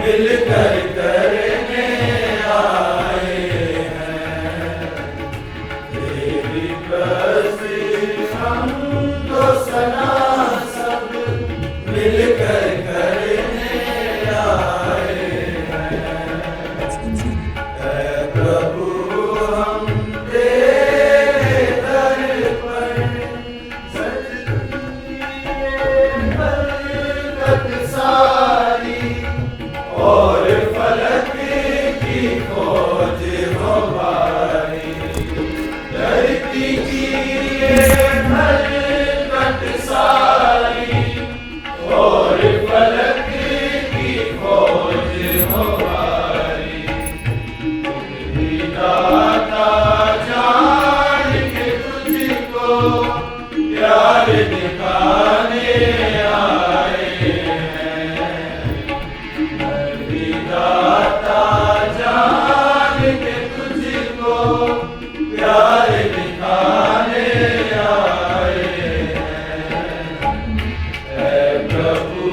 مل کر کرنے آئے ہیں، تیری بستی حمد و ثنا سب مل کر کرنے آئے ہیں۔ اے پربھو ہم تیرے در پر برکت ساری اور فلک کی فوج ہو بھاری، دھرتی کی یہ برکت ساری اور فلک کی فوج ہو بھاری، داتا جان کے تجھ کو پیار دکھانے آئے ہیں، داتا جان کے تجھ کو پیار دکھانے آئے ہیں۔ اے پربھو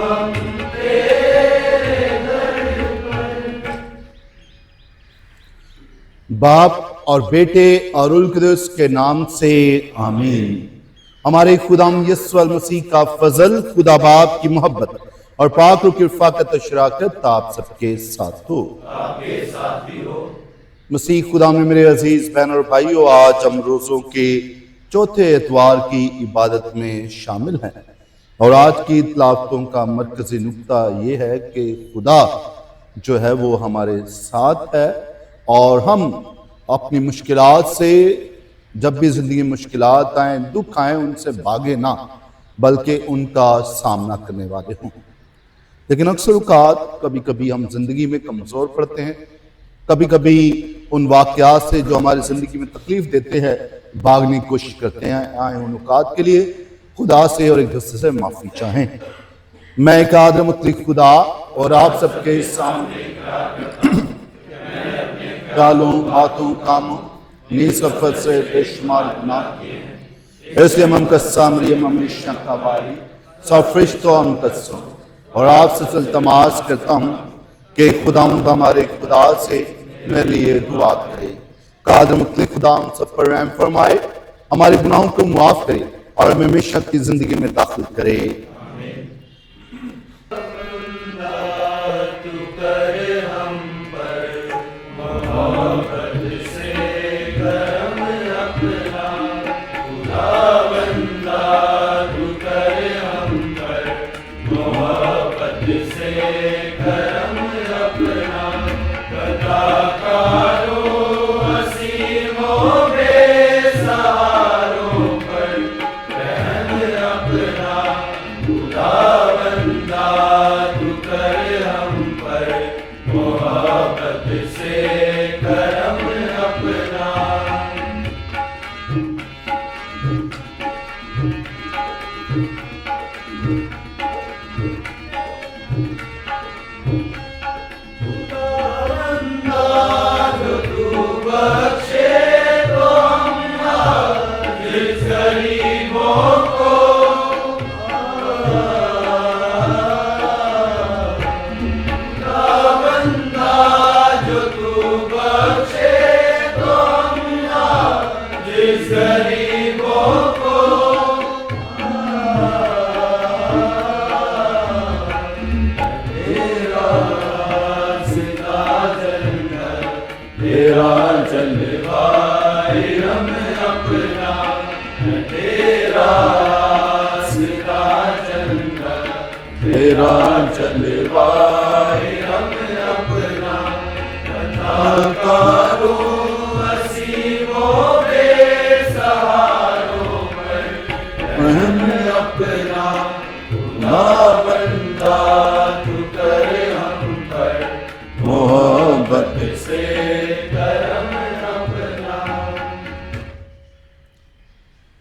ہم تیرے در پر۔ باپ اور بیٹے اور روح القدس کے نام سے آمین۔ ہمارے خداوند یسوع المسیح کا فضل، خدا باپ کی محبت اور پاک روح کی رفاقت و شراکت آپ سب کے ساتھ ہو۔ مسیح خدا میں میرے عزیز بہن اور بھائیو، آج ہم روزوں کے چوتھے اتوار کی عبادت میں شامل ہیں، اور آج کی تلاوتوں کا مرکزی نقطہ یہ ہے کہ خدا جو ہے وہ ہمارے ساتھ ہے، اور ہم اپنی مشکلات سے، جب بھی زندگی میں مشکلات آئیں، دکھ آئیں، ان سے بھاگے نہ بلکہ ان کا سامنا کرنے والے ہوں۔ لیکن اکثر اوقات کبھی کبھی ہم زندگی میں کمزور پڑتے ہیں، کبھی کبھی ان واقعات سے جو ہماری زندگی میں تکلیف دیتے ہیں بھاگنے کی کوشش کرتے ہیں۔ آئیں ان اوقات کے لیے خدا سے اور ایک دوسرے سے معافی چاہیں۔ میں ایک عادل مطلق خدا اور آپ سب کے سامنے خیالوں، باتوں، کاموں، نیز غفلت سے بے شمار گناہ کیے ہیں، اس لیے ہم قصہ مریم ہمیشہ کا والی سب فرشتوں ہم قصوں اور آپ سے التماس کرتا ہوں کہ خداوند ہمارے خدا سے میرے لیے دعا کرے۔ قادر مطلق خدا ہم سب پر رحم فرمائے، ہمارے گناہوں کو معاف کرے اور ہمیں ہمیشہ کی زندگی میں داخل کرے۔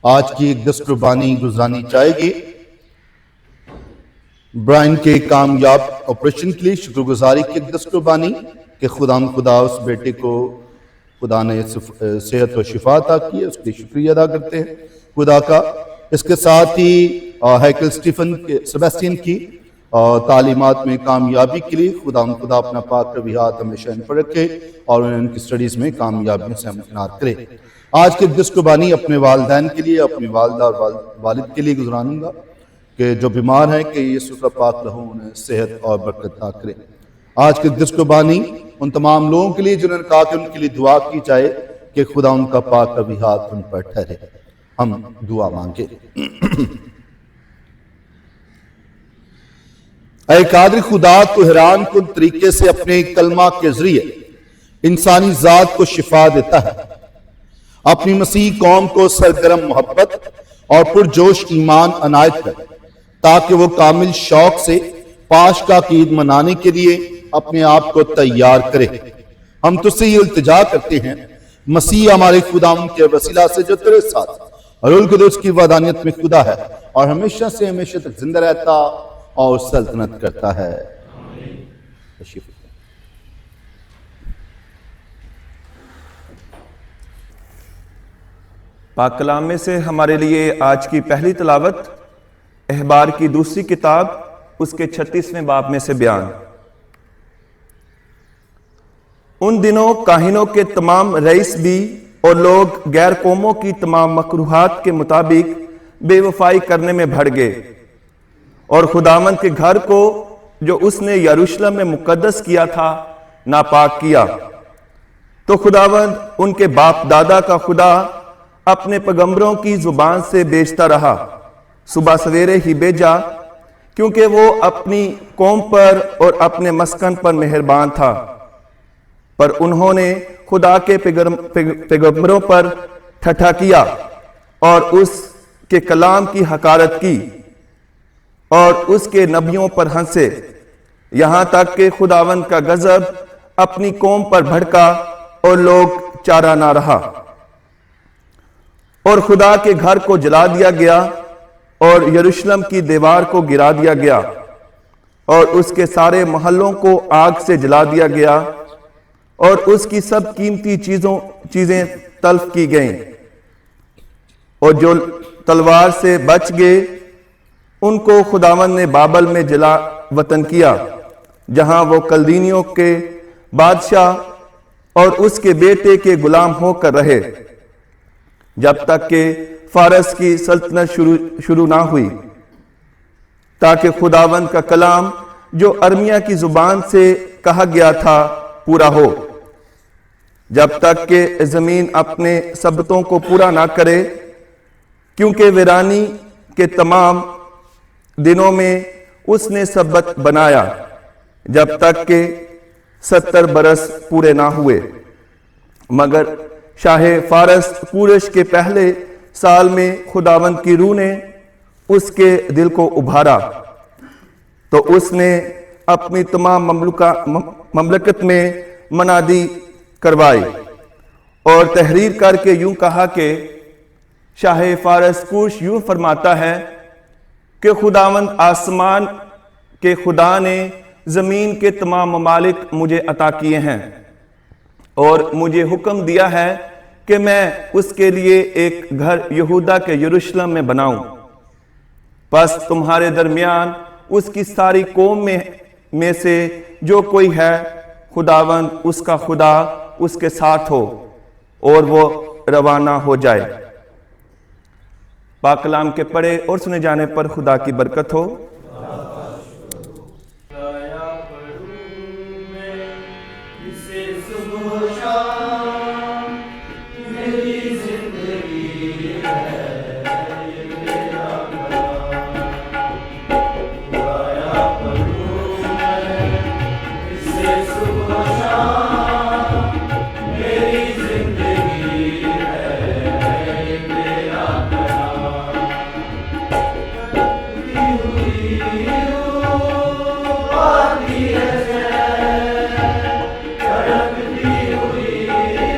آج کی ایک دست قربانی گزرانی چاہے گی برائن کے کامیاب آپریشن کے لیے شکر گزاری کی ایک دست قربانی کہ خدا اس بیٹے کو خدا نے صحت و شفا عطا کی ہے، اس کے لیے شکریہ ادا کرتے ہیں خدا کا۔ اس کے ساتھ ہی ہیکل سٹیفن سیباسٹین کی اور تعلیمات میں کامیابی کے لیے خدا اپنا پاک کبھی ہاتھ ہمیشہ ان پر رکھے اور انہیں ان کی سٹڈیز میں کامیابیوں سے ہمکنار کرے۔ آج کے دس قربانی اپنے والدین کے لیے، اپنی والدہ اور والد کے لیے گزرانوں گا کہ جو بیمار ہیں کہ یسوع کا پاک لہو انہیں صحت اور برکت عطا کرے۔ آج کے دس قربانی ان تمام لوگوں کے لیے جنہوں نے کہا کہ ان کے لیے دعا کی جائے کہ خدا ان کا پاک کبھی ہاتھ ان پر ٹھہرے۔ ہم دعا مانگے۔ اے قادر خدا، تو حیران کن طریقے سے اپنے کلمہ کے ذریعے انسانی ذات کو شفا دیتا ہے۔ اپنی مسیح قوم کو سرگرم محبت اور پرجوش ایمان عنایت کر تاکہ وہ کامل شوق سے پاشکا کی عید منانے کے لیے اپنے آپ کو تیار کرے۔ ہم تجھ سے یہ التجا کرتے ہیں مسیح ہمارے خدا کے وسیلہ سے جو تیرے ساتھ اور روح القدس کی وحدانیت میں خدا ہے اور ہمیشہ سے ہمیشہ تک زندہ رہتا اور سلطنت کرتا ہے۔ تشریف پاک کلام میں سے ہمارے لیے آج کی پہلی تلاوت احبار کی دوسری کتاب اس کے 36ویں باب میں سے بیان۔ ان دنوں کاہنوں کے تمام رئیس بھی اور لوگ غیر قوموں کی تمام مکروہات کے مطابق بے وفائی کرنے میں بڑھ گئے اور خداوند کے گھر کو جو اس نے یروشلم میں مقدس کیا تھا ناپاک کیا۔ تو خداوند ان کے باپ دادا کا خدا اپنے پیغمبروں کی زبان سے بیچتا رہا، صبح سویرے ہی بھیجا، کیونکہ وہ اپنی قوم پر اور اپنے مسکن پر مہربان تھا۔ پر انہوں نے خدا کے پیغمبروں پر ٹھٹھا کیا اور اس کے کلام کی حقارت کی اور اس کے نبیوں پر ہنسے، یہاں تک کہ خداوند کا غضب اپنی قوم پر بھڑکا اور لوگ چارہ نہ رہا، اور خدا کے گھر کو جلا دیا گیا اور یروشلم کی دیوار کو گرا دیا گیا اور اس کے سارے محلوں کو آگ سے جلا دیا گیا اور اس کی سب قیمتی چیزیں تلف کی گئیں، اور جو تلوار سے بچ گئے ان کو خداوند نے بابل میں جلا وطن کیا، جہاں وہ کلدینیوں کے بادشاہ اور اس کے بیٹے کے غلام ہو کر رہے، جب تک کہ فارس کی سلطنت شروع نہ ہوئی، تاکہ خداوند کا کلام جو ارمیا کی زبان سے کہا گیا تھا پورا ہو، جب تک کہ زمین اپنے سبتوں کو پورا نہ کرے، کیونکہ ویرانی کے تمام دنوں میں اس نے سبت بنایا، جب تک کہ 70 برس پورے نہ ہوئے۔ مگر شاہ فارس کورش کے پہلے سال میں خداوند کی روح نے اس کے دل کو ابھارا، تو اس نے اپنی تمام مملکت میں منادی کروائی اور تحریر کر کے یوں کہا کہ شاہ فارس کورش یوں فرماتا ہے کہ خداوند آسمان کے خدا نے زمین کے تمام ممالک مجھے عطا کیے ہیں اور مجھے حکم دیا ہے کہ میں اس کے لیے ایک گھر یہودا کے یروشلم میں بناؤں، پس تمہارے درمیان اس کی ساری قوم میں سے جو کوئی ہے، خداوند اس کا خدا اس کے ساتھ ہو اور وہ روانہ ہو جائے۔ پاک کلام کے پڑھے اور سنے جانے پر خدا کی برکت ہو۔ ہوئی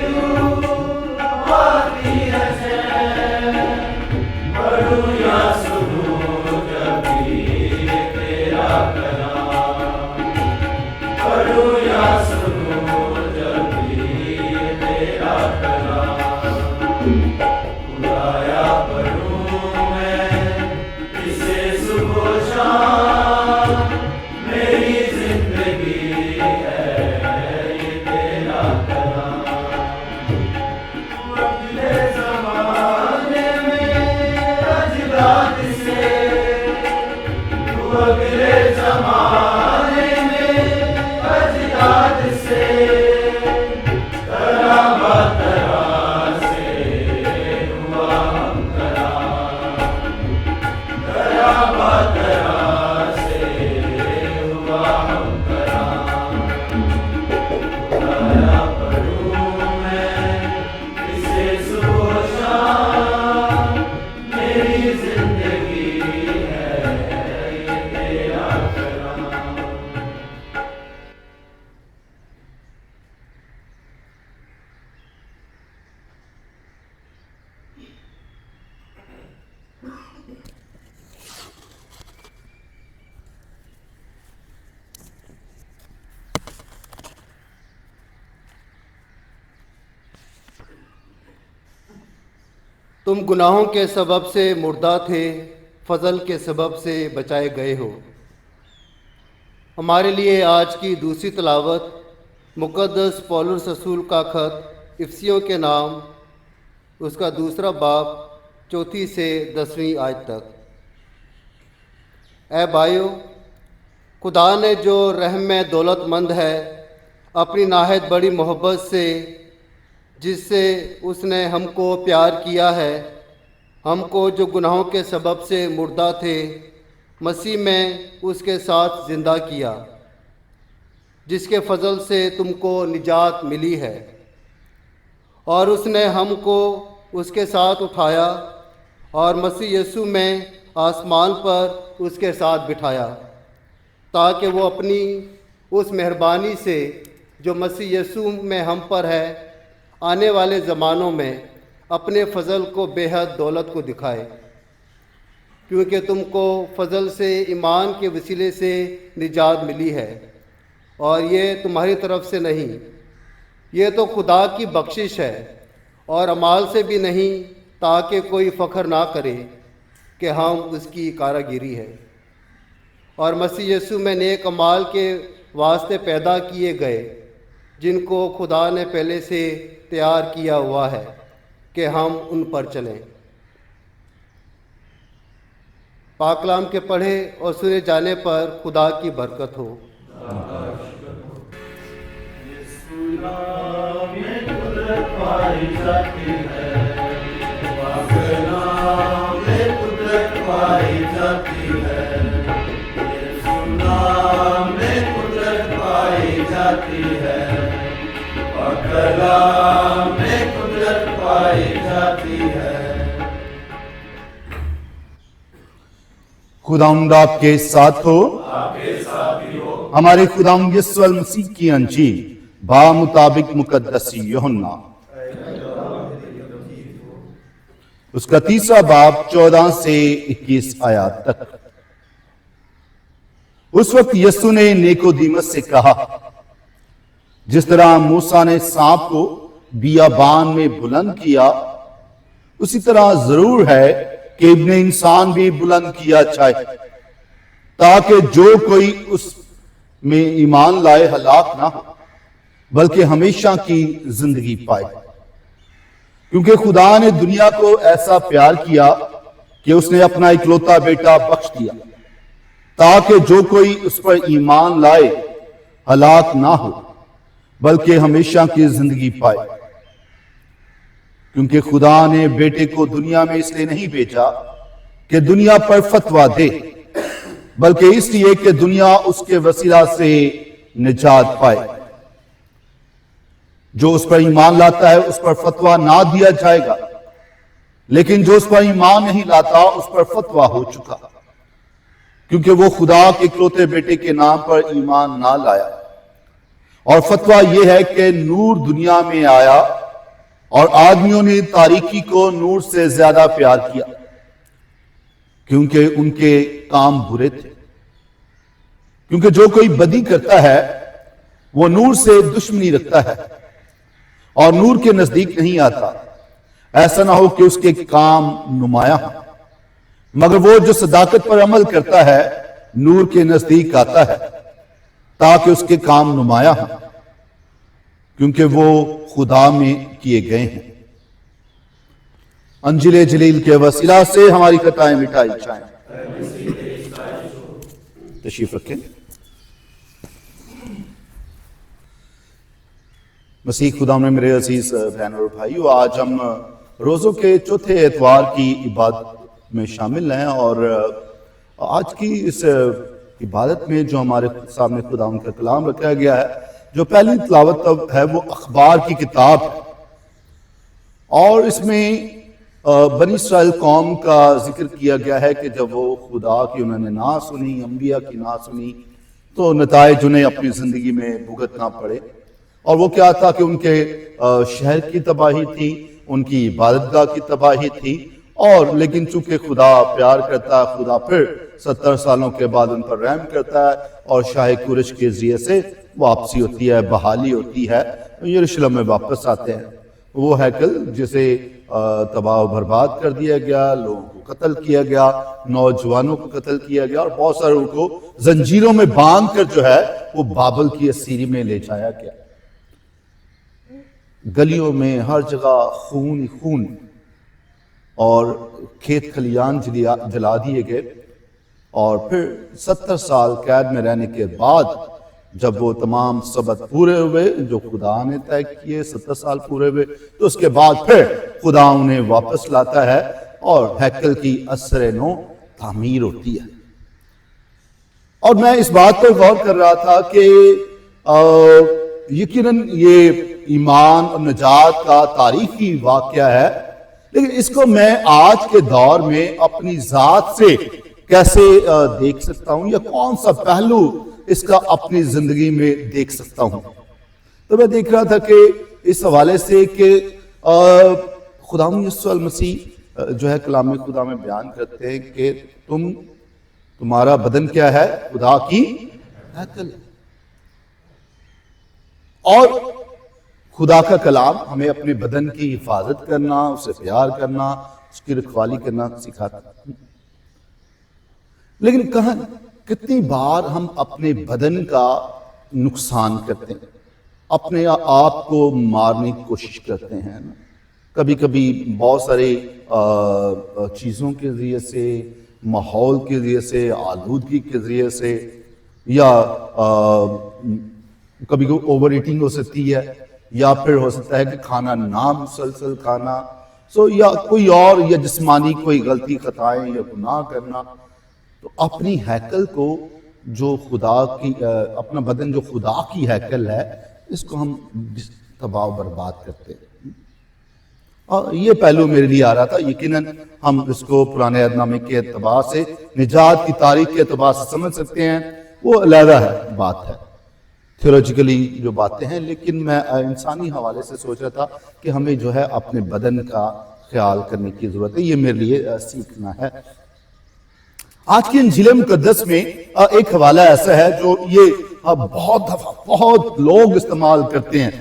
تم گناہوں کے سبب سے مردہ تھے، فضل کے سبب سے بچائے گئے ہو۔ ہمارے لیے آج کی دوسری تلاوت مقدس پولس رسول کا خط افسیوں کے نام، اس کا دوسرا باب 4 سے 10 آیت تک۔ اے بھائیو، خدا نے جو رحم میں دولت مند ہے، اپنی نہایت بڑی محبت سے جس سے اس نے ہم کو پیار کیا ہے، ہم کو جو گناہوں کے سبب سے مردہ تھے، مسیح میں اس کے ساتھ زندہ کیا، جس کے فضل سے تم کو نجات ملی ہے۔ اور اس نے ہم کو اس کے ساتھ اٹھایا اور مسیح یسوع میں آسمان پر اس کے ساتھ بٹھایا، تاکہ وہ اپنی اس مہربانی سے جو مسیح یسوع میں ہم پر ہے، آنے والے زمانوں میں اپنے فضل کو بے حد دولت کو دکھائے، کیونکہ تم کو فضل سے ایمان کے وسیلے سے نجات ملی ہے، اور یہ تمہاری طرف سے نہیں، یہ تو خدا کی بخشش ہے، اور اعمال سے بھی نہیں، تاکہ کوئی فخر نہ کرے کہ ہم اس کی کاراگری ہے۔ اور مسیح یسوع میں نیک اعمال کے واسطے پیدا کیے گئے، جن کو خدا نے پہلے سے تیار کیا ہوا ہے کہ ہم ان پر چلیں۔ پاک کلام کے پڑھے اور سنے جانے پر خدا کی برکت ہو۔ نام میں قدرت پائی جاتی ہے، پاک نام میں قدرت پائی جاتی ہے، یسوع نام میں قدرت پائی جاتی ہے، پاک کلام میں قدرت پائی جاتی ہے۔ خداوند آپ کے ساتھ ہو، ہمارے خداوند یسوع المسیح کی انجیل بامطابق مقدس یوحنا، اس کا تیسرا باب 14 سے 21 آیات تک۔ اس وقت یسوع نے نیکودیمس سے کہا، جس طرح موسیٰ نے سانپ کو بیابان میں بلند کیا، اسی طرح ضرور ہے کہ ابن انسان بھی بلند کیا جائے، تاکہ جو کوئی اس میں ایمان لائے ہلاک نہ ہو بلکہ ہمیشہ کی زندگی پائے۔ کیونکہ خدا نے دنیا کو ایسا پیار کیا کہ اس نے اپنا اکلوتا بیٹا بخش دیا، تاکہ جو کوئی اس پر ایمان لائے ہلاک نہ ہو بلکہ ہمیشہ کی زندگی پائے۔ کیونکہ خدا نے بیٹے کو دنیا میں اس لیے نہیں بھیجا کہ دنیا پر فتویٰ دے، بلکہ اس لیے کہ دنیا اس کے وسیلہ سے نجات پائے۔ جو اس پر ایمان لاتا ہے اس پر فتویٰ نہ دیا جائے گا، لیکن جو اس پر ایمان نہیں لاتا اس پر فتویٰ ہو چکا، کیونکہ وہ خدا کے اکلوتے بیٹے کے نام پر ایمان نہ لایا۔ اور فتویٰ یہ ہے کہ نور دنیا میں آیا اور آدمیوں نے تاریکی کو نور سے زیادہ پیار کیا، کیونکہ ان کے کام برے تھے۔ کیونکہ جو کوئی بدی کرتا ہے وہ نور سے دشمنی رکھتا ہے اور نور کے نزدیک نہیں آتا، ایسا نہ ہو کہ اس کے کام نمایاں ہوں۔ مگر وہ جو صداقت پر عمل کرتا ہے نور کے نزدیک آتا ہے، تاکہ اس کے کام نمایاں ہوں، کیونکہ وہ خدا میں کیے گئے ہیں۔ انجیل جلیل کے وسیلہ سے ہماری خطائیں مٹائی جائیں۔ تشریف رکھیں۔ مسیح خدا میں میرے عزیز بہن اور بھائیو، آج ہم روزوں کے چوتھے اتوار کی عبادت میں شامل ہیں، اور آج کی اس عبادت میں جو ہمارے سامنے خدا کا کلام رکھا گیا ہے، جو پہلی تلاوت ہے وہ اخبار کی کتاب ہے، اور اس میں بنی اسرائیل قوم کا ذکر کیا گیا ہے کہ جب وہ خدا کی انہوں نے نہ سنی، انبیاء کی نہ سنی، تو نتائج انہیں اپنی زندگی میں بھگتنا پڑے۔ اور وہ کیا تھا کہ ان کے شہر کی تباہی تھی، ان کی عبادت گاہ کی تباہی تھی، اور لیکن چونکہ خدا پیار کرتا ہے، خدا پھر 70 سالوں کے بعد ان پر رحم کرتا ہے، اور شاہ کورش کے ذریعے سے واپسی ہوتی ہے، بحالی ہوتی ہے، یروشلم میں واپس آتے ہیں۔ وہ ہیکل جسے تباہ و برباد کر دیا گیا، لوگوں کو قتل کیا گیا، نوجوانوں کو قتل کیا گیا، اور بہت ساروں کو زنجیروں میں باندھ کر جو ہے وہ بابل کی اسیری میں لے جایا گیا۔ گلیوں میں ہر جگہ خون ہی خون، اور کھیت کھلیان جلا دیے گئے، اور پھر 70 سال قید میں رہنے کے بعد جب وہ تمام سبق پورے ہوئے جو خدا نے طے کیے، 70 سال پورے ہوئے، تو اس کے بعد پھر خدا انہیں واپس لاتا ہے اور ہیکل کی اثر نو تعمیر ہوتی ہے۔ اور میں اس بات پر غور کر رہا تھا کہ یقیناً یہ ایمان اور نجات کا تاریخی واقعہ ہے، لیکن اس کو میں آج کے دور میں اپنی ذات سے کیسے دیکھ سکتا ہوں، یا کون سا پہلو اس کا اپنی زندگی میں دیکھ سکتا ہوں۔ تو میں دیکھ رہا تھا کہ اس حوالے سے کہ خداوند یسوع المسیح جو ہے کلام خدا میں بیان کرتے ہیں کہ تمہارا بدن کیا ہے؟ خدا کی ہیکل ہے۔ اور خدا کا کلام ہمیں اپنے بدن کی حفاظت کرنا، اسے پیار کرنا، اس کی رکھوالی کرنا سکھاتا ہے۔ لیکن کتنی بار ہم اپنے بدن کا نقصان کرتے ہیں، اپنے آپ کو مارنے کی کوشش کرتے ہیں۔ کبھی کبھی بہت سارے چیزوں کے ذریعے سے، ماحول کے ذریعے سے، آلودگی کے ذریعے سے، یا کبھی کوئی اوور ایٹنگ ہو سکتی ہے، یا پھر ہو سکتا ہے کہ کھانا نہ مسلسل کھانا، یا کوئی اور، یا جسمانی کوئی غلطی خطائیں یا گناہ کرنا۔ تو اپنی ہیکل کو جو خدا کی، اپنا بدن جو خدا کی ہیکل ہے، اس کو ہم تباہ و برباد کرتے ہیں۔ اور یہ پہلو میرے لیے آ رہا تھا۔ یقیناً ہم اس کو پرانے عہد نامے کے اعتبار سے، نجات کی تاریخ کے اعتبار سے سمجھ سکتے ہیں، وہ علیحدہ بات ہے، تھیولوجیکلی جو باتیں ہیں، لیکن میں انسانی حوالے سے سوچ رہا تھا کہ ہمیں جو ہے اپنے بدن کا خیال کرنے کی ضرورت ہے۔ یہ میرے لیے سیکھنا ہے۔ آج کی انجیل مقدس میں ایک حوالہ ایسا ہے جو یہ بہت دفعہ بہت لوگ استعمال کرتے ہیں،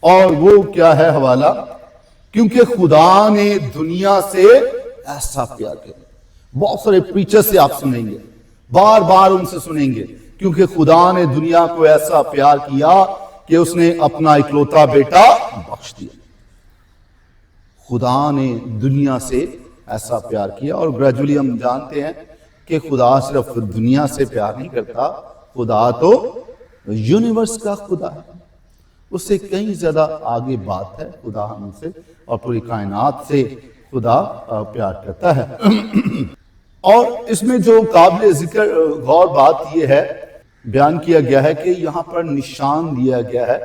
اور وہ کیا ہے حوالہ؟ کیونکہ خدا نے دنیا سے ایسا پیار کیا۔ بہت سارے پریچر سے آپ سنیں گے، بار بار ان سے سنیں گے، کیونکہ خدا نے دنیا کو ایسا پیار کیا کہ اس نے اپنا اکلوتا بیٹا بخش دیا۔ خدا نے دنیا سے ایسا پیار کیا، اور گریجولی ہم جانتے ہیں کہ خدا صرف دنیا سے پیار نہیں کرتا، خدا تو یونیورس کا خدا ہے، اس سے کہیں زیادہ آگے بات ہے۔ خدا ہم سے اور پوری کائنات سے خدا پیار کرتا ہے۔ اور اس میں جو قابل ذکر غور بات یہ ہے، بیان کیا گیا ہے کہ یہاں پر نشان دیا گیا ہے،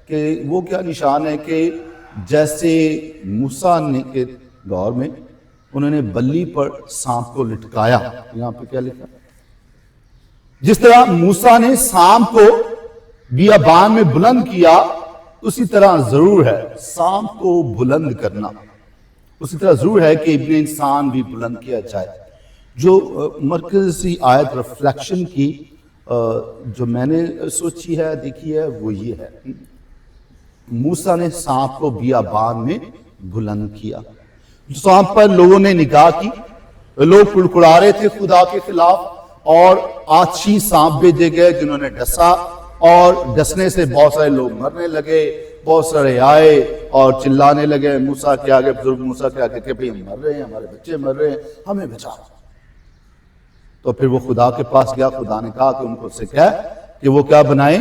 کہ وہ کیا نشان ہے کہ جیسے موسیٰ نے کے دور میں انہوں نے بلی پر سانپ کو لٹکایا، یہاں پہ کیا لکھا؟ جس طرح موسیٰ نے سانپ کو بیابان میں بلند کیا، اسی طرح ضرور ہے سانپ کو بلند کرنا، اسی طرح ضرور ہے کہ ابن انسان بھی بلند کیا جائے۔ جو مرکزی آیت ریفلیکشن کی جو میں نے سوچی ہے، دیکھی ہے، وہ یہ ہے، موسیٰ نے سانپ کو بیابان میں بلند کیا۔ سانپ پر لوگوں نے نگاہ کی، لوگ کڑکڑا رہے تھے خدا کے خلاف، اور آچھی سانپ بھیجے گئے جنہوں نے ڈسا، اور ڈسنے سے بہت سارے لوگ مرنے لگے، بہت سارے آئے اور چلانے لگے موسیٰ کے آگے، بزرگ موسیٰ کے آگے کہ بھئی ہم مر رہے ہیں، ہمارے بچے مر رہے ہیں، ہمیں بچا۔ تو پھر وہ خدا کے پاس گیا، خدا نے کہا کہ ان کو سے کہا کہ وہ کیا بنائیں؟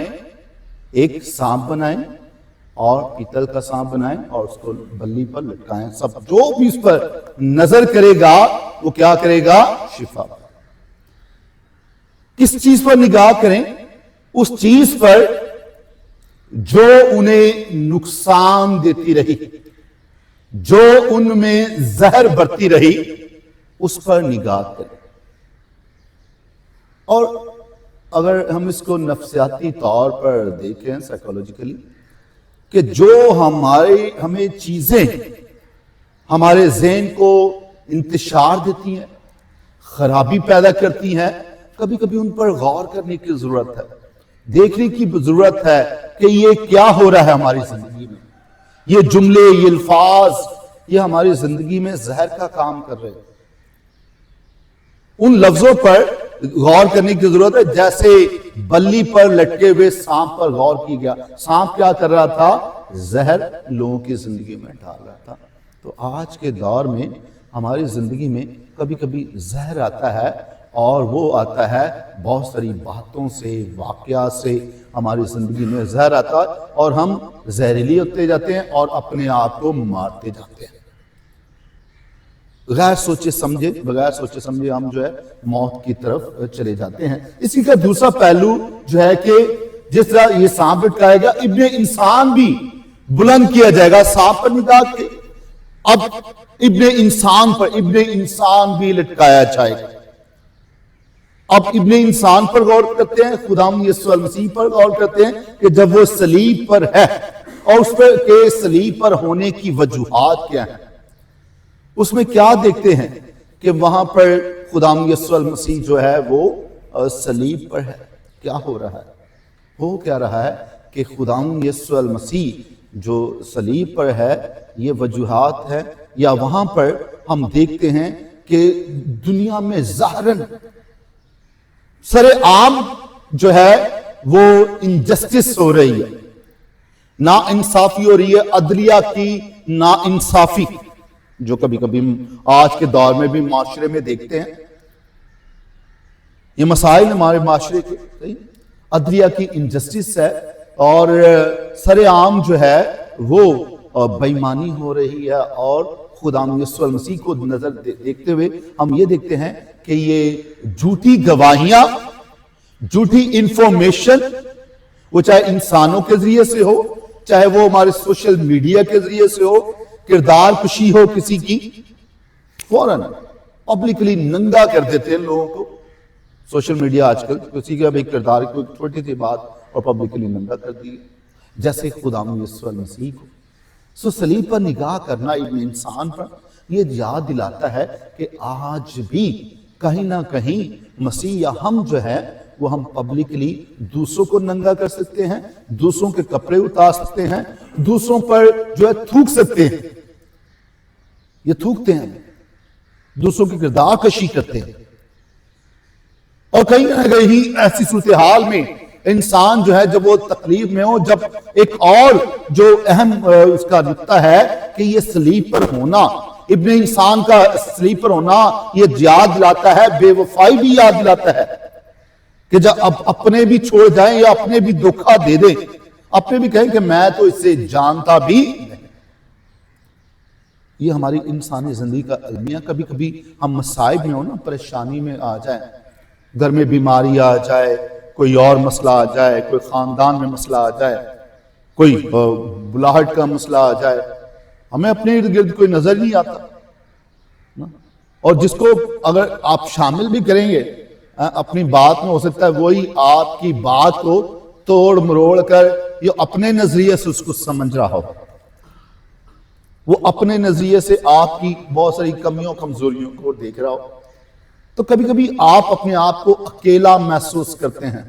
ایک سانپ بنائیں، اور پیتل کا سانپ بنائیں، اور اس کو بلی پر لٹکائیں، سب جو بھی اس پر نظر کرے گا وہ کیا کرے گا؟ شفا۔ کس چیز پر نگاہ کریں؟ اس چیز پر جو انہیں نقصان دیتی رہی، جو ان میں زہر برتی رہی، اس پر نگاہ کریں۔ اور اگر ہم اس کو نفسیاتی طور پر دیکھیں، سائیکولوجیکلی، کہ جو ہمیں چیزیں ہمارے ذہن کو انتشار دیتی ہیں، خرابی پیدا کرتی ہیں، کبھی کبھی ان پر غور کرنے کی ضرورت ہے، دیکھنے کی ضرورت ہے کہ یہ کیا ہو رہا ہے ہماری زندگی میں۔ یہ جملے، یہ الفاظ، یہ ہماری زندگی میں زہر کا کام کر رہے ہیں۔ ان لفظوں پر غور کرنے کی ضرورت ہے جیسے بلی پر لٹکے ہوئے سانپ پر غور کی گیا۔ سانپ کیا کر رہا تھا؟ زہر لوگوں کی زندگی میں ڈال رہا تھا۔ تو آج کے دور میں ہماری زندگی میں کبھی کبھی زہر آتا ہے، اور وہ آتا ہے بہت ساری باتوں سے، واقعات سے ہماری زندگی میں زہر آتا ہے، اور ہم زہریلی ہوتے جاتے ہیں اور اپنے آپ کو مارتے جاتے ہیں۔ بغیر سوچے سمجھے ہم جو ہے موت کی طرف چلے جاتے ہیں۔ اسی کا دوسرا پہلو جو ہے کہ جس طرح یہ سانپ لٹکایا گیا، ابن انسان بھی بلند کیا جائے گا۔ سانپ پر نگاہ کے اب ابن انسان بھی لٹکایا جائے گا۔ اب ابن انسان پر غور کرتے ہیں، خداوند یسوع المسیح پر غور کرتے ہیں کہ جب وہ صلیب پر ہے اور اس پر کہ صلیب پر ہونے کی وجوہات کیا ہیں۔ اس میں کیا دیکھتے ہیں کہ وہاں پر خداوند یسوع المسیح جو ہے وہ صلیب پر ہے۔ کیا ہو رہا ہے؟ ہو کیا رہا ہے کہ خداوند یسوع المسیح جو صلیب پر ہے، یہ وجوہات ہے، یا وہاں پر ہم دیکھتے ہیں کہ دنیا میں ظاہراً سر عام جو ہے وہ انجسٹس ہو رہی ہے، نا انصافی ہو رہی ہے، عدلیہ کی نا انصافی جو کبھی کبھی آج کے دور میں بھی معاشرے میں دیکھتے ہیں۔ یہ مسائل ہمارے معاشرے کے، عدلیہ کی انجسٹس ہے، اور سر عام جو ہے وہ بے ایمانی ہو رہی ہے، اور خداوند یسوع المسیح کو نظر دیکھتے ہوئے ہم یہ دیکھتے ہیں کہ یہ جھوٹی گواہیاں، جھوٹی انفارمیشن، وہ چاہے انسانوں کے ذریعے سے ہو، چاہے وہ ہمارے سوشل میڈیا کے ذریعے سے ہو، کردار کشی ہو کسی کی، فوراً پبلکلی ننگا کر دیتے ہیں لوگوں کو۔ سوشل میڈیا آج کل کسی کا بھی کردار کو چھوٹی سی بات اور پبلکلی ننگا کر دی، جیسے خداوند یسوع المسیح کو۔ سو صلیب پر نگاہ کرنا ابن انسان پر یہ یاد دلاتا ہے کہ آج بھی کہیں نہ کہیں مسیح یا ہم جو ہے وہ ہم پبلکلی دوسروں کو ننگا کر سکتے ہیں، دوسروں کے کپڑے اتار سکتے ہیں، دوسروں پر جو ہے تھوک سکتے ہیں، یہ تھوکتے ہیں، دوسروں کی کردار کشی کرتے ہیں۔ اور کہیں نہ کہیں ایسی صورتحال میں انسان جو ہے جب وہ تکلیف میں ہو، جب ایک اور جو اہم اس کا نقطہ ہے کہ یہ صلیب پر ہونا، ابن انسان کا صلیب پر ہونا، یہ یاد دلاتا ہے، بے وفائی بھی یاد دلاتا ہے کہ جب اب اپنے بھی چھوڑ جائیں یا اپنے بھی دھوکہ دے دیں، اپنے بھی کہیں کہ میں تو اسے جانتا بھی نہیں۔ یہ ہماری انسانی زندگی کا المیہ۔ کبھی کبھی ہم مصائب میں ہو نا، پریشانی میں آ جائیں، گھر میں بیماری آ جائے، کوئی اور مسئلہ آ جائے، کوئی خاندان میں مسئلہ آ جائے، کوئی بلاہٹ کا مسئلہ آ جائے، ہمیں اپنے ارد گرد کوئی نظر نہیں آتا، اور جس کو اگر آپ شامل بھی کریں گے اپنی بات میں، ہو سکتا ہے وہی آپ کی بات کو توڑ مروڑ کر یہ اپنے نظریے سے اس کو سمجھ رہا ہو، وہ اپنے نظریے سے آپ کی بہت ساری کمیوں کمزوریوں کو دیکھ رہا ہو۔ تو کبھی کبھی آپ اپنے آپ کو اکیلا محسوس کرتے ہیں،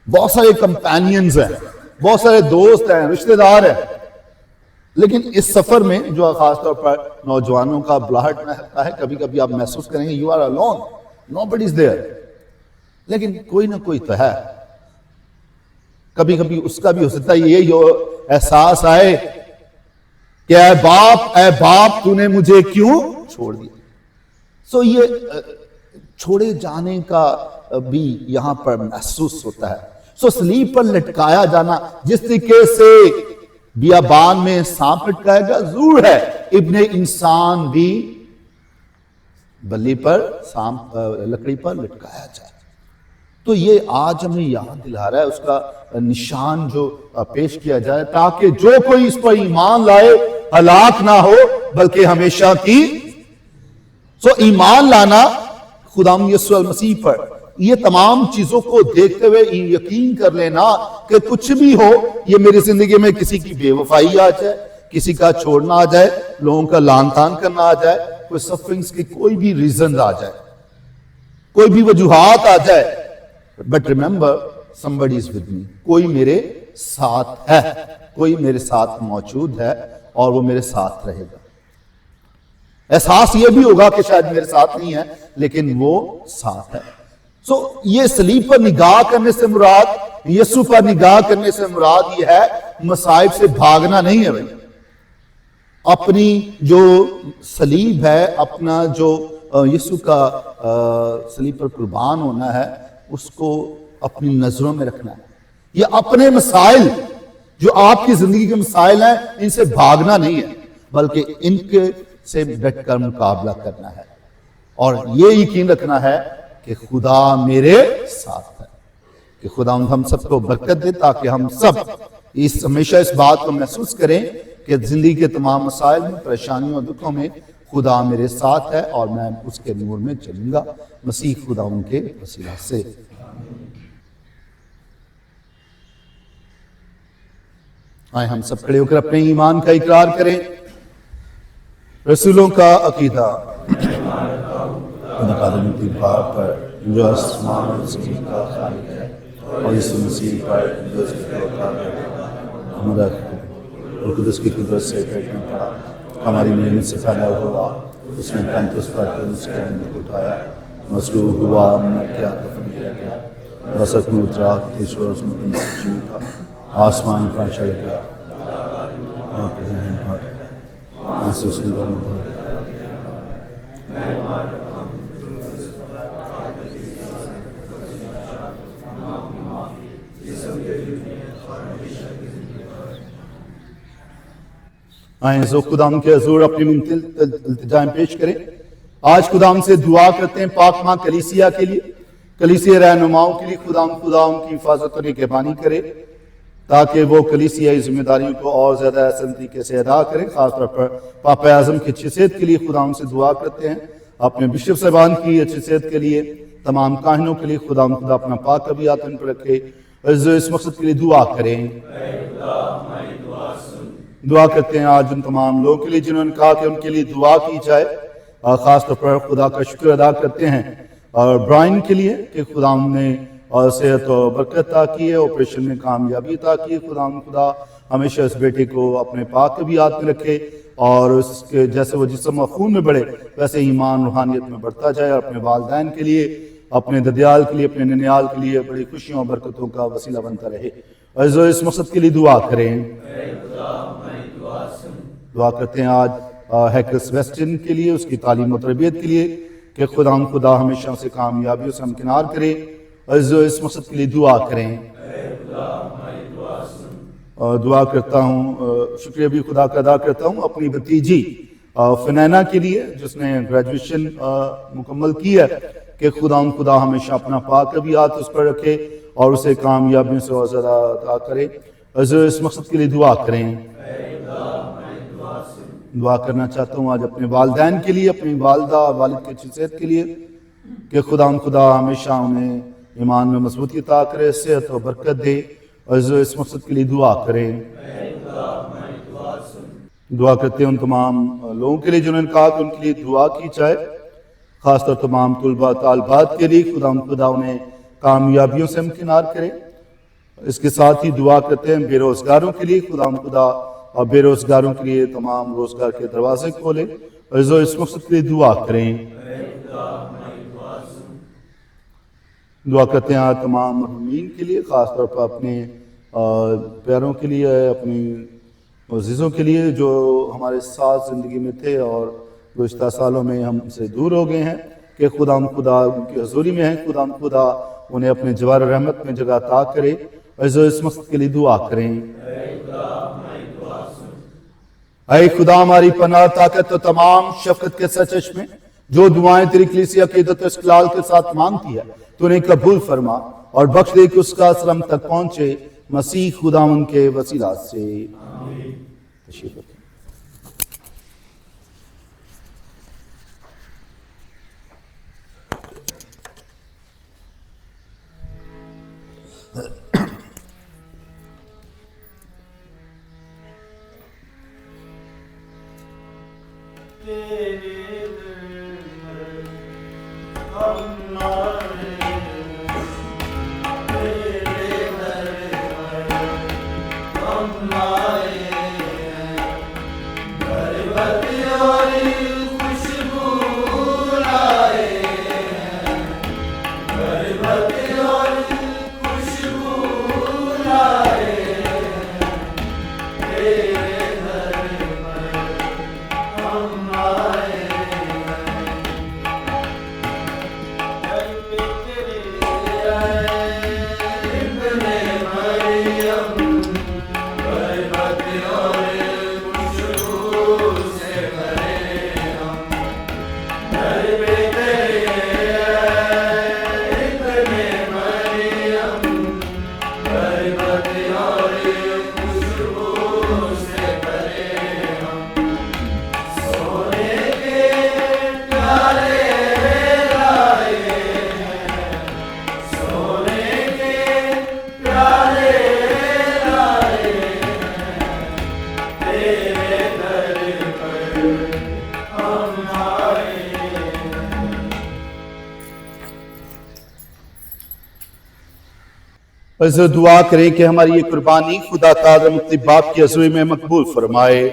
بہت سارے کمپینینز ہیں، بہت سارے دوست ہیں، رشتہ دار ہیں، لیکن اس سفر میں جو خاص طور پر نوجوانوں کا بلاہٹ میں ہے، کبھی کبھی آپ محسوس کریں گے you are alone, nobody is there، لیکن کوئی نہ کوئی تو ہے۔ کبھی کبھی اس کا بھی ہو سکتا ہے یہ احساس آئے کہ اے باپ تو نے مجھے کیوں چھوڑ دیا۔ سو یہ چھوڑے جانے کا بھی یہاں پر محسوس ہوتا ہے۔ سو صلیب پر لٹکایا جانا، جس طریقے سے بیابان میں سانپ لٹکایا گیا، ضرور ہے ابن انسان بھی بلی پر لکڑی پر لٹکایا جائے۔ تو یہ آج ہمیں یاد دلا رہا ہے، اس کا نشان جو پیش کیا جائے، تاکہ جو کوئی اس پر ایمان لائے ہلاک نہ ہو بلکہ ہمیشہ کی۔ سو ایمان لانا خداوند یسوع المسیح پر، یہ تمام چیزوں کو دیکھتے ہوئے یقین کر لینا کہ کچھ بھی ہو، یہ میری زندگی میں کسی کی بے وفائی آ جائے، کسی کا چھوڑنا آ جائے، لوگوں کا لعن طعن کرنا آ جائے، کوئی سفرنگز کی کوئی بھی ریزنز آ جائے، کوئی بھی وجوہات آ جائے، but remember somebody is with me، کوئی میرے ساتھ ہے، کوئی میرے ساتھ موجود ہے اور وہ میرے ساتھ رہے گا۔ احساس یہ بھی ہوگا کہ شاید میرے ساتھ نہیں ہے، لیکن وہ ساتھ ہے۔ یہ صلیب پر نگاہ کرنے سے مراد، یسوع پر نگاہ کرنے سے مراد یہ ہے مصائب سے بھاگنا نہیں ہے بھائی۔ اپنی جو صلیب ہے، اپنا جو یسوع کا صلیب پر قربان ہونا ہے، اس کو اپنی نظروں میں رکھنا ہے۔ یہ اپنے مسائل، جو آپ کی زندگی کے مسائل ہیں، ان سے بھاگنا نہیں ہے، بلکہ ان کے سے ڈٹ کر مقابلہ کرنا ہے، اور یہ یقین رکھنا ہے کہ خدا میرے ساتھ ہے۔ کہ خدا ہم سب کو برکت دے، تاکہ ہم سب ہمیشہ اس بات کو محسوس کریں کہ زندگی کے تمام مسائل میں، پریشانیوں اور دکھوں میں خدا میرے ساتھ ہے، اور میں اس کے نور میں چلوں گا، مسیح خدا ان کے وسیلہ سے۔ آئے ہم سب کھڑے ہو کر اپنے ایمان کا اقرار کریں۔ رسولوں کا عقیدہ، خدا کی بات پر جو آسمان اور زمین کا خالق ہے، اور اس مسیح پر جو اس کے ہمارا اور قدس کی قدرت سے بیٹھنے پڑا، ہماری محنت سے پیدا ہوا، اس نے پینتیس پر اس کے اندر اٹھایا، مصلوب ہوا، مر گیا، دفن کیا گیا، رسک میں اترا، تیسرے روز میں جی اٹھا، آسمان پر چڑھ گیا، آئیں سو خداوند کے حضور اپنی منتل التجائیں پیش کریں۔ آج خداوند سے دعا کرتے ہیں پاک ماں کلیسیا کے لیے، کلیسیا رہنماؤں کے لیے خداوند کی حفاظت اور نگہبانی کرے، تاکہ وہ کلیسیائی ذمہ داریوں کو اور زیادہ احسن طریقے سے ادا کریں۔ خاص طور پر پاپا اعظم کی اچھی صحت کے لیے خداوند سے دعا کرتے ہیں، اپنے بشپ صاحبان کی اچھی صحت کے لیے، تمام کاہنوں کے لیے خداوند خدا اپنا پاک طبیعت ان پر رکھے، اس مقصد کے لیے دعا کریں۔ دعا کرتے ہیں آج ان تمام لوگوں کے لیے جنہوں نے کہا کہ ان کے لیے دعا کی جائے، اور خاص طور پر خدا کا شکر ادا کرتے ہیں اور برائن کے لیے کہ خداوند نے صحت و برکت عطا کی ہے، آپریشن میں کامیابی عطا کی ہے۔ خدا ہمیشہ اس بیٹے کو اپنے پاک طبیعت میں رکھے، اور اس کے جیسے وہ جسم و خون میں بڑھے، ویسے ایمان روحانیت میں بڑھتا جائے، اور اپنے والدین کے لیے، اپنے ددیال کے لیے، اپنے ننیال کے لیے بڑی خوشیوں اور برکتوں کا وسیلہ بنتا رہے۔ اور اس مقصد کے لیے دعا کریں۔ دعا کرتے ہیں آج ہیکرس ویسٹن کے لیے، اس کی تعلیم و تربیت کے لیے کہ خدا ہمیشہ اسے کامیابیوں سے ہمکنار کرے، اور اس مقصد کے لیے دعا کریں۔ اور دعا کرتا ہوں، شکریہ بھی خدا کا ادا کرتا ہوں اپنی بھتیجی فنینا کے لیے، جس نے گریجویشن مکمل کی ہے، کہ خدا ہمیشہ اپنا پاک طبیعت اس پر رکھے اور اسے کامیابیوں سے اور زیادہ عطا کرے۔ اس مقصد کے لیے دعا کریں۔ دعا کرنا چاہتا ہوں آج اپنے والدین کے لیے، اپنی والدہ والد کی اچھی صحت کے لیے، کہ خدا ہمیشہ انہیں ایمان میں مضبوطی عطا کرے، صحت و برکت دے، اور اس مقصد کے لیے دعا کریں۔ دعا کرتے ہیں ان تمام لوگوں کے لیے جنہوں نے کہا کہ ان کے لیے دعا کی جائے، خاص طور تمام طلباء طالبات کے لیے خدا انہیں کامیابیوں سے ہمکنار کرے۔ اس کے ساتھ ہی دعا کرتے ہیں بے روزگاروں کے لیے، خدا اور بے روزگاروں کے لیے تمام روزگار کے دروازے کھولے، اور اس مقصد کے لیے دعا کریں۔ دعا کرتے ہیں تمام مرحومین کے لیے، خاص طور پر اپنے پیاروں کے لیے، اپنی عزیزوں کے لیے جو ہمارے ساتھ زندگی میں تھے اور گزشتہ سالوں میں ہم سے دور ہو گئے ہیں، کہ خدا ان کی حضوری میں ہیں، خدا انہیں اپنے جوار رحمت میں جگہ عطا کرے، اور اس مقصد کے لیے دعا کریں۔ اے خدا ہماری پناہ، طاقت و تمام شفقت کے سرچشمے، جو دعائیں تیری کلیسیا عقیدت و استقلال کے ساتھ مانگتی ہے، تو انہیں قبول فرما اور بخش دے کہ اس کا اثر ہم تک پہنچے، مسیح خدا ان کے وسیلہ سے۔ تشریف رکھیں۔ خوش بس دعا کریں کہ ہماری یہ قربانی خدا تعالی مطلب باپ کی عزوے میں مقبول فرمائے۔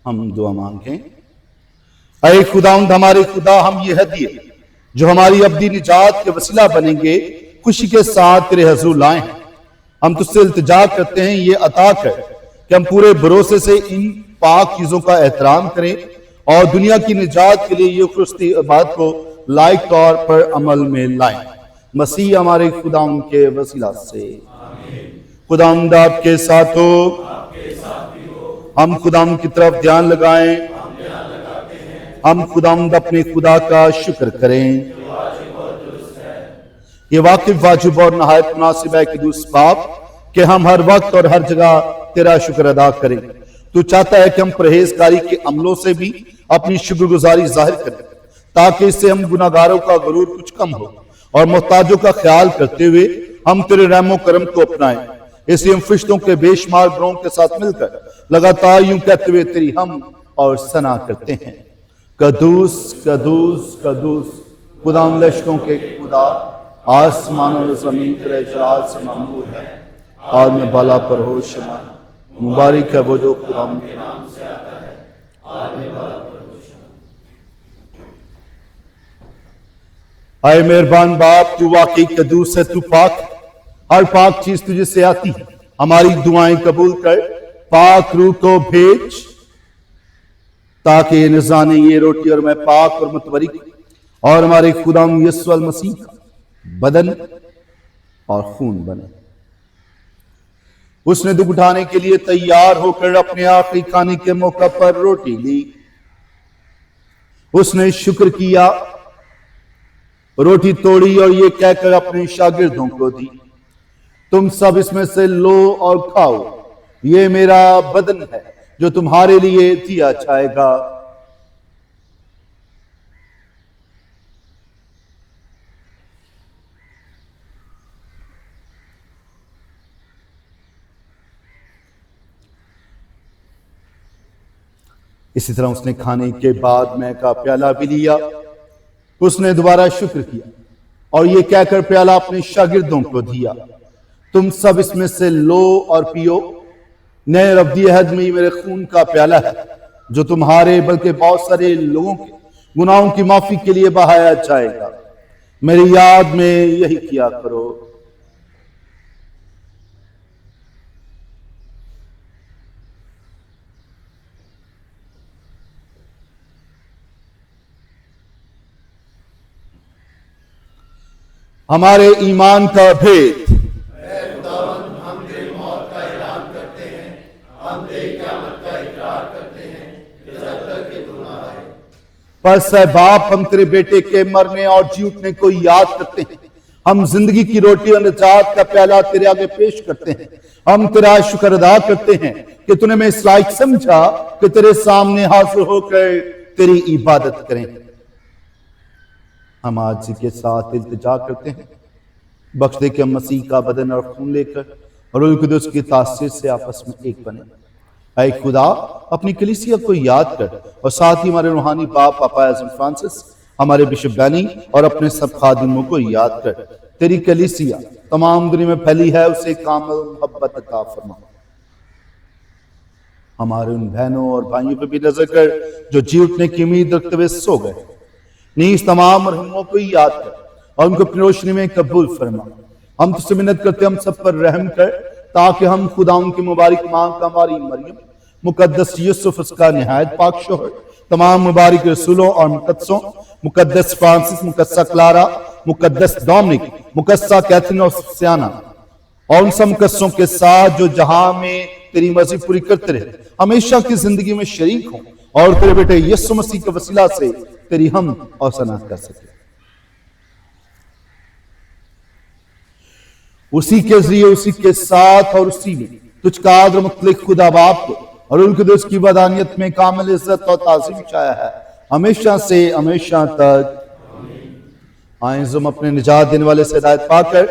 ہم دعا مانگیں۔ اے خداوند ہمارے خدا، ہم یہ ہدیے جو ہماری ابدی نجات کے وسیلہ بنیں گے خوشی کے ساتھ تیرے حضور لائیں ہیں۔ ہم تجھ سے التجا کرتے ہیں، یہ عطا کر کہ ہم پورے بھروسے سے ان پاک چیزوں کا احترام کریں اور دنیا کی نجات کے لیے یہ خستی عبادت کو لائق طور پر عمل میں لائیں، مسیح ہمارے خداوند کے وسیلہ سے۔ خداوند آپ کے ساتھ ہو، ہم خداوند کی طرف دھیان لگائیں، ہم خداوند اپنے خدا کا شکر کریں۔ یہ واقف واجب اور نہایت مناسب ہے کہ دوست باپ کہ ہم ہر وقت اور ہر جگہ تیرا شکر ادا کریں۔ تو چاہتا ہے کہ ہم پرہیزگاری کے عملوں سے بھی اپنی شکر گزاری ظاہر کریں تاکہ اس سے ہم گناہگاروں کا غرور کچھ کم ہو اور محتاجوں کا خیال کرتے ہوئے ہم تیرے رحم و کرم کو اپنائیں۔ اس لیے ہم فرشتوں کے بے شمار گروہوں کے ساتھ مل کر لگاتار یوں کہتے ہوئے تیری ہم اور ثنا کرتے ہیں، قدوس قدوس قدوس خداوند لشکروں کے خدا، آسمان اور زمین تیرے جلال سے معمور ہے، اور میں بالا پر ہو شما، مبارک ہے وہ جو خداوند کے نام سے آتا ہے، اور میں بالا پر ہو شما۔ اے مہربان باپ، تو واقعی قدوس ہے، تو پاک ہے، ہر پاک چیز تجھے سے آتی ہے، ہماری دعائیں قبول کر، پاک روح کو بھیج تاکہ یہ نذرانے، یہ روٹی اور میں پاک اور متبرک اور ہمارے خداوند یسوع المسیح کا بدن اور خون بنے۔ اس نے دکھ اٹھانے کے لیے تیار ہو کر اپنے آخری کھانے کے موقع پر روٹی لی، اس نے شکر کیا، روٹی توڑی اور یہ کہہ کر اپنے شاگردوں کو دی، تم سب اس میں سے لو اور کھاؤ، یہ میرا بدن ہے جو تمہارے لیے دیا جائے گا۔ اسی طرح اس نے کھانے کے بعد میں کا پیالہ بھی لیا، اس نے دوبارہ شکر کیا اور یہ کہہ کر پیالہ اپنے شاگردوں کو دیا، تم سب اس میں سے لو اور پیو، نئے ابدی عہد میں یہ میرے خون کا پیالہ ہے جو تمہارے بلکہ بہت سارے لوگوں کے گناہوں کی معافی کے لیے بہایا جائے گا، میری یاد میں یہی کیا کرو۔ ہمارے ایمان کا بھید، پس اے باپ، ہم تیرے بیٹے کے مرنے اور جی اٹھنے کو یاد کرتے ہیں، ہم زندگی کی روٹی اور نجات کا پیالہ تیرے آگے پیش کرتے ہیں، ہم تیرا شکر ادا کرتے ہیں کہ تو نے میں اس لائق سمجھا کہ تیرے سامنے حاضر ہو کر تیری عبادت کریں۔ ہم آج کے ساتھ التجا کرتے ہیں، بخش دے کہ ہم مسیح کا بدن اور خون لے کر اور روح القدس کی تاثیر سے آپس میں ایک بنے۔ اے خدا، اپنی کلیسیا کو یاد کر اور ساتھ ہی ہمارے روحانی باپ پاپا اعظم فرانسس، ہمارے بشپ بینی اور اپنے سب خادموں کو یاد کر۔ تیری کلیسیا تمام دنیا میں پھیلی ہے، اسے کامل محبت عطا فرما۔ ہمارے ان بہنوں اور بھائیوں پہ بھی نظر کر جو جی اٹھنے کی امید رکھتے ہوئے سو گئے، نیز تمام مرحوموں کو یاد کر اور ان کو اپنی روشنی میں قبول فرما۔ ہم تجھ سے منت کرتے ہم سب پر رحم کر تاکہ ہم خدا ان کی مبارک ماں کا ہماری مریم، مقدس یوسف اس کا نہایت پاک شوہر، تمام مبارک رسولوں اور مقدسوں، مقدس فرانسس، مقدسہ کلارا، مقدس ڈومنک، مقدسہ کیتھرین اور سفسیانہ اور ان سب مقدسوں کے ساتھ جو جہاں میں تیری مرضی پوری کرتے رہے، ہمیشہ کی زندگی میں شریک ہوں اور تیرے بیٹے یسوع مسیح کے وسیلہ سے تیری ہم اور ثنا کر سکے۔ اسی کے ذریعے، اسی کے ساتھ اور اسی میں تجھ کا قادر مطلق خدا باپ کو اور روح القدس کی وحدانیت میں کامل عزت اور تعظیم چاہیا ہے، ہمیشہ سے ہمیشہ تک۔ آئیں ہم اپنے نجات دینے والے سے ہدایت پا کر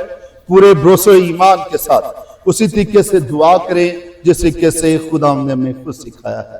پورے بھروسے و ایمان کے ساتھ اسی طریقے سے دعا کریں جس طریقے سے خدا نے ہمیں خود سکھایا ہے۔